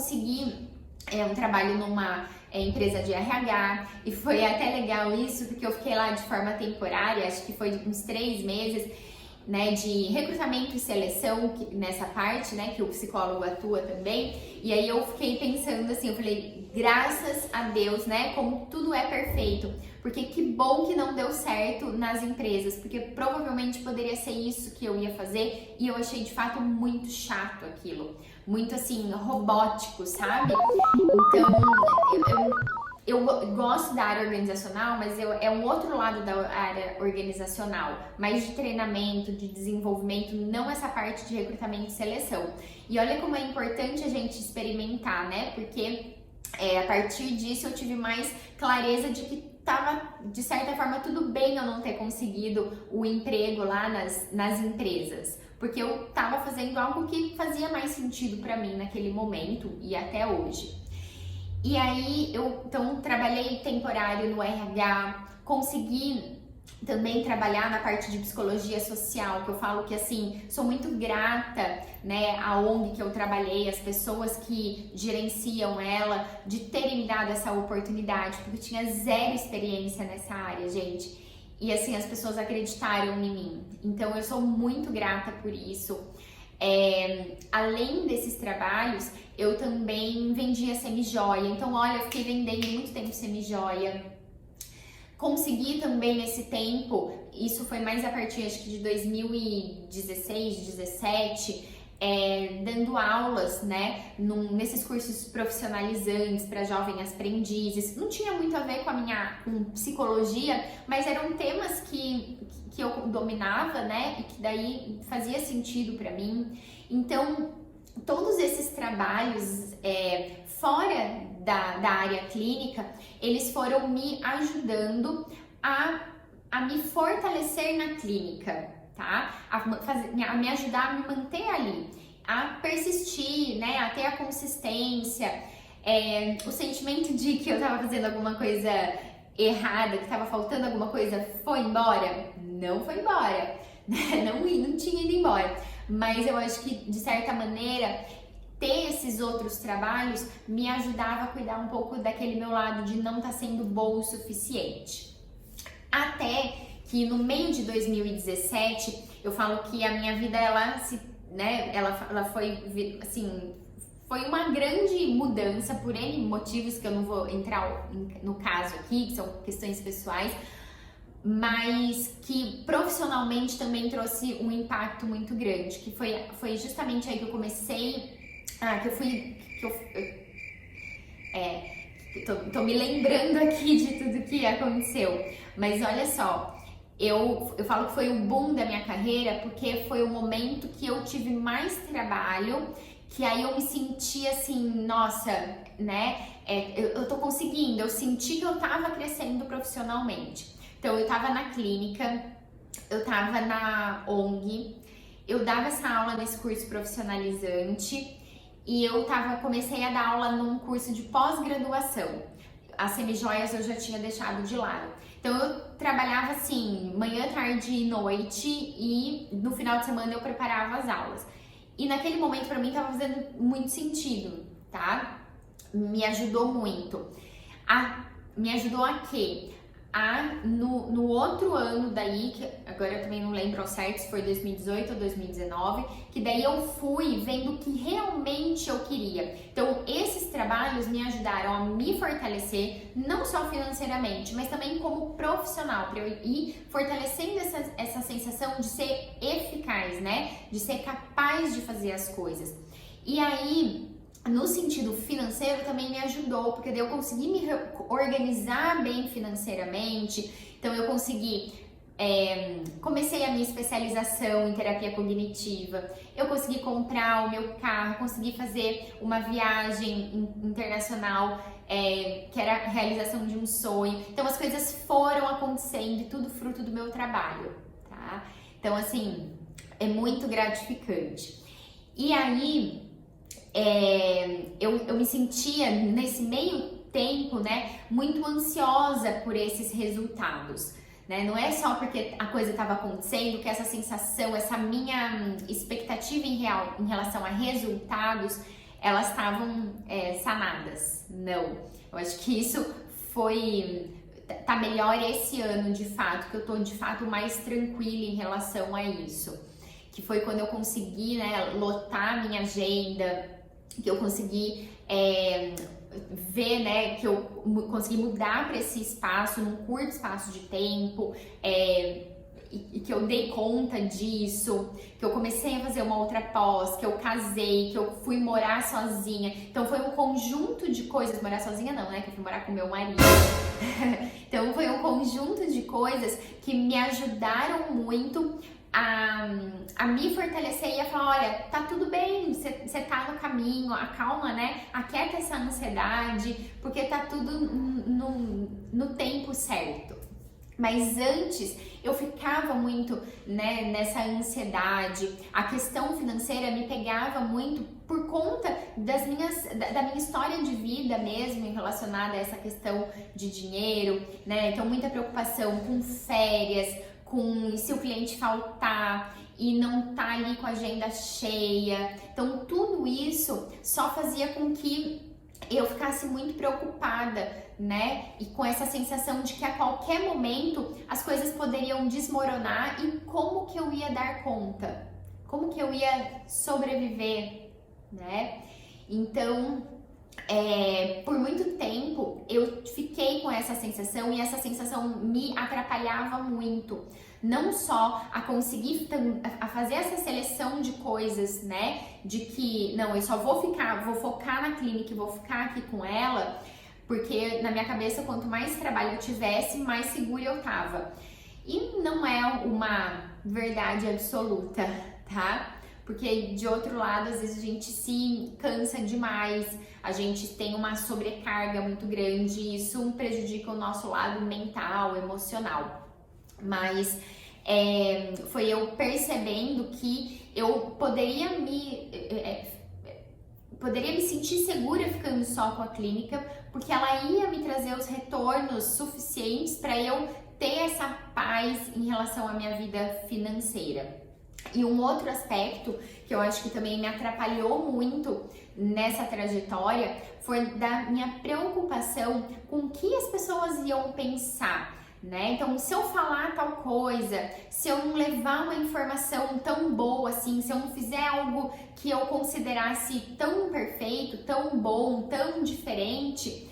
consegui um trabalho numa empresa de RH, e foi até legal isso, porque eu fiquei lá de forma temporária, acho que foi uns 3 meses, né, de recrutamento e seleção nessa parte, né, que o psicólogo atua também. E aí eu fiquei pensando assim, eu falei, graças a Deus, né, como tudo é perfeito, porque que bom que não deu certo nas empresas, porque provavelmente poderia ser isso que eu ia fazer, e eu achei de fato muito chato aquilo, muito assim, robótico, sabe? Então, eu gosto da área organizacional, mas é um outro lado da área organizacional, mais de treinamento, de desenvolvimento, não essa parte de recrutamento e seleção. E olha como é importante a gente experimentar, né? Porque a partir disso eu tive mais clareza de que tava, de certa forma, tudo bem eu não ter conseguido o emprego lá nas empresas, porque eu tava fazendo algo que fazia mais sentido para mim naquele momento e até hoje. E aí eu então trabalhei temporário no RH, consegui também trabalhar na parte de psicologia social, que eu falo que assim, sou muito grata, né, à ONG que eu trabalhei, as pessoas que gerenciam ela, de terem me dado essa oportunidade, porque eu tinha zero experiência nessa área, gente. E assim, as pessoas acreditaram em mim. Então eu sou muito grata por isso. Além desses trabalhos, eu também vendia semijoia. Então, olha, eu fiquei vendendo muito tempo semijoia. Consegui também nesse tempo, isso foi mais a partir acho que de 2016, 2017, dando aulas, né, nesses cursos profissionalizantes para jovens aprendizes. Não tinha muito a ver com psicologia, mas eram temas que eu dominava, né, e que daí fazia sentido para mim. Então, todos esses trabalhos fora da área clínica, eles foram me ajudando a me fortalecer na clínica, tá? A me ajudar a me manter ali, a persistir, né? A ter a consistência, o sentimento de que eu tava fazendo alguma coisa errada, que tava faltando alguma coisa, foi embora? Não foi embora, né? Não tinha ido embora, mas eu acho que de certa maneira ter esses outros trabalhos me ajudava a cuidar um pouco daquele meu lado de não estar sendo boa o suficiente. Até que no meio de 2017, eu falo que a minha vida, ela foi, assim, foi uma grande mudança por N motivos que eu não vou entrar no caso aqui, que são questões pessoais, mas que profissionalmente também trouxe um impacto muito grande, que foi justamente aí que eu comecei, tô me lembrando aqui de tudo que aconteceu, mas olha só, eu falo que foi o boom da minha carreira, porque foi o momento que eu tive mais trabalho, que aí eu me senti assim, nossa, né, eu tô conseguindo, eu senti que eu tava crescendo profissionalmente. Então eu tava na clínica, eu tava na ONG, eu dava essa aula nesse curso profissionalizante, e eu comecei a dar aula num curso de pós-graduação. As semijoias eu já tinha deixado de lado. Então eu trabalhava assim, manhã, tarde e noite, e no final de semana eu preparava as aulas. E naquele momento pra mim tava fazendo muito sentido, tá? Me ajudou muito. Me ajudou a quê? No outro ano daí, que agora eu também não lembro ao certo se foi 2018 ou 2019, que daí eu fui vendo o que realmente eu queria. Então esses trabalhos me ajudaram a me fortalecer, não só financeiramente, mas também como profissional, para eu ir fortalecendo essa sensação de ser eficaz, né? De ser capaz de fazer as coisas. E aí, no sentido financeiro também me ajudou, porque daí eu consegui me organizar bem financeiramente, então eu consegui, comecei a minha especialização em terapia cognitiva, eu consegui comprar o meu carro, consegui fazer uma viagem internacional, que era a realização de um sonho, então as coisas foram acontecendo e tudo fruto do meu trabalho, tá? Então assim, é muito gratificante. E aí, eu me sentia nesse meio tempo, né, muito ansiosa por esses resultados, né? Não é só porque a coisa estava acontecendo que essa sensação, essa minha expectativa em relação a resultados, elas estavam sanadas. Não. Eu acho que isso tá melhor esse ano, de fato, que eu tô de fato mais tranquila em relação a isso. Que foi quando eu consegui, né, lotar a minha agenda, que eu consegui ver, né, que eu consegui mudar para esse espaço, num curto espaço de tempo, e que eu dei conta disso, que eu comecei a fazer uma outra pós, que eu casei, que eu fui morar sozinha. Então foi um conjunto de coisas, morar sozinha não, né, que eu fui morar com meu marido. Então foi um conjunto de coisas que me ajudaram muito a me fortalecer e a falar, olha, tá tudo bem, você tá no caminho, acalma, né, aquieta essa ansiedade, porque tá tudo no tempo certo. Mas antes eu ficava muito, né, nessa ansiedade, a questão financeira me pegava muito por conta da minha história de vida mesmo, relacionada a essa questão de dinheiro, né, então muita preocupação com férias, com se o cliente faltar e não tá ali com a agenda cheia, então tudo isso só fazia com que eu ficasse muito preocupada, né? E com essa sensação de que a qualquer momento as coisas poderiam desmoronar e como que eu ia dar conta? Como que eu ia sobreviver, né? Então, por muito tempo eu fiquei com essa sensação e essa sensação me atrapalhava muito. Não só a conseguir a fazer essa seleção de coisas, né? De que, não, eu só vou focar na clínica e vou ficar aqui com ela, porque na minha cabeça, quanto mais trabalho eu tivesse, mais segura eu tava. E não é uma verdade absoluta, tá? Porque de outro lado, às vezes a gente se cansa demais, a gente tem uma sobrecarga muito grande e isso prejudica o nosso lado mental, emocional. Mas foi eu percebendo que eu poderia me sentir segura ficando só com a clínica, porque ela ia me trazer os retornos suficientes para eu ter essa paz em relação à minha vida financeira. E um outro aspecto que eu acho que também me atrapalhou muito nessa trajetória foi da minha preocupação com o que as pessoas iam pensar, né? Então, se eu falar tal coisa, se eu não levar uma informação tão boa assim, se eu não fizer algo que eu considerasse tão perfeito, tão bom, tão diferente,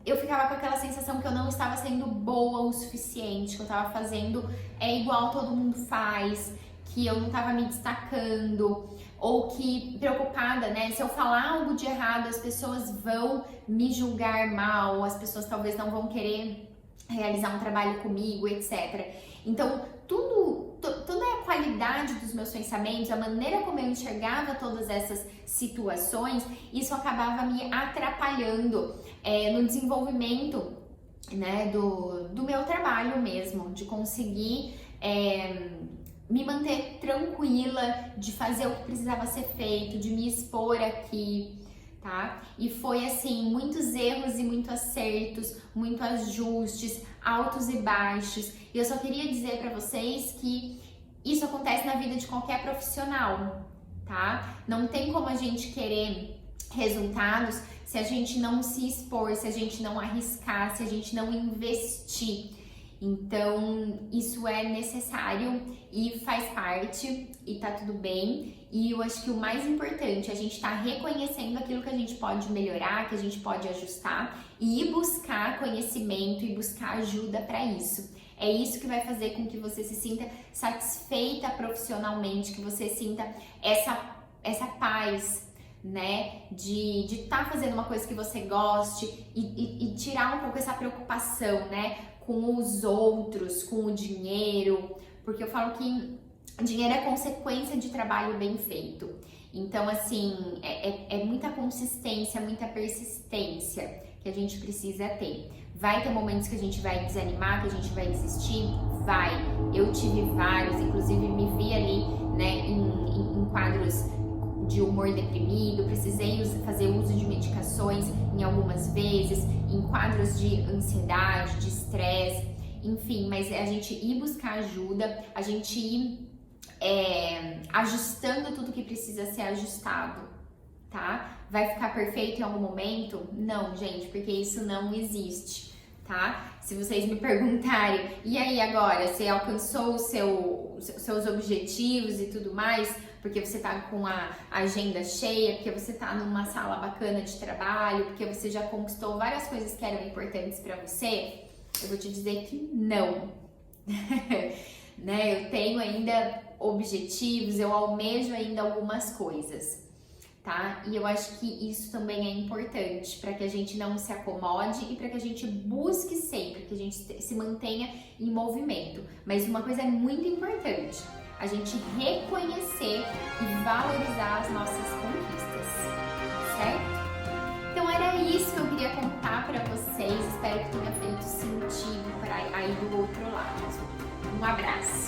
eu ficava com aquela sensação que eu não estava sendo boa o suficiente, que eu estava fazendo igual todo mundo faz, que eu não estava me destacando, ou que preocupada, né? Se eu falar algo de errado, as pessoas vão me julgar mal, as pessoas talvez não vão querer realizar um trabalho comigo, etc. Então, toda a qualidade dos meus pensamentos, a maneira como eu enxergava todas essas situações, isso acabava me atrapalhando no desenvolvimento, né, do meu trabalho mesmo, de conseguir me manter tranquila, de fazer o que precisava ser feito, de me expor aqui, tá? E foi assim, muitos erros e muitos acertos, muitos ajustes, altos e baixos. E eu só queria dizer pra vocês que isso acontece na vida de qualquer profissional, tá? Não tem como a gente querer resultados se a gente não se expor, se a gente não arriscar, se a gente não investir. Então, isso é necessário e faz parte e tá tudo bem. E eu acho que o mais importante é a gente tá reconhecendo aquilo que a gente pode melhorar, que a gente pode ajustar e ir buscar conhecimento e buscar ajuda para isso. É isso que vai fazer com que você se sinta satisfeita profissionalmente, que você sinta essa paz, né, de estar fazendo uma coisa que você goste e tirar um pouco essa preocupação, né, com os outros, com o dinheiro, porque eu falo que dinheiro é consequência de trabalho bem feito. Então, assim, é muita consistência, muita persistência que a gente precisa ter. Vai ter momentos que a gente vai desanimar, que a gente vai desistir? Vai. Eu tive vários, inclusive me vi ali, né, em quadros de humor deprimido, precisei fazer uso de medicações em algumas vezes, em quadros de ansiedade, de estresse, enfim, mas a gente ir buscar ajuda, a gente ir ajustando tudo que precisa ser ajustado, tá? vai ficar perfeito em algum momento? Não, gente, porque isso não existe, tá? Se vocês me perguntarem, e aí agora, você alcançou seus objetivos e tudo mais, porque você tá com a agenda cheia, porque você tá numa sala bacana de trabalho, porque você já conquistou várias coisas que eram importantes pra você, eu vou te dizer que não. Né? Eu tenho ainda objetivos, eu almejo ainda algumas coisas, tá? E eu acho que isso também é importante para que a gente não se acomode e para que a gente busque sempre, que a gente se mantenha em movimento. Mas uma coisa é muito importante, a gente reconhecer e valorizar as nossas conquistas, certo? Então era isso que eu queria contar para vocês, espero que tenha feito sentido para aí do outro lado. Um abraço!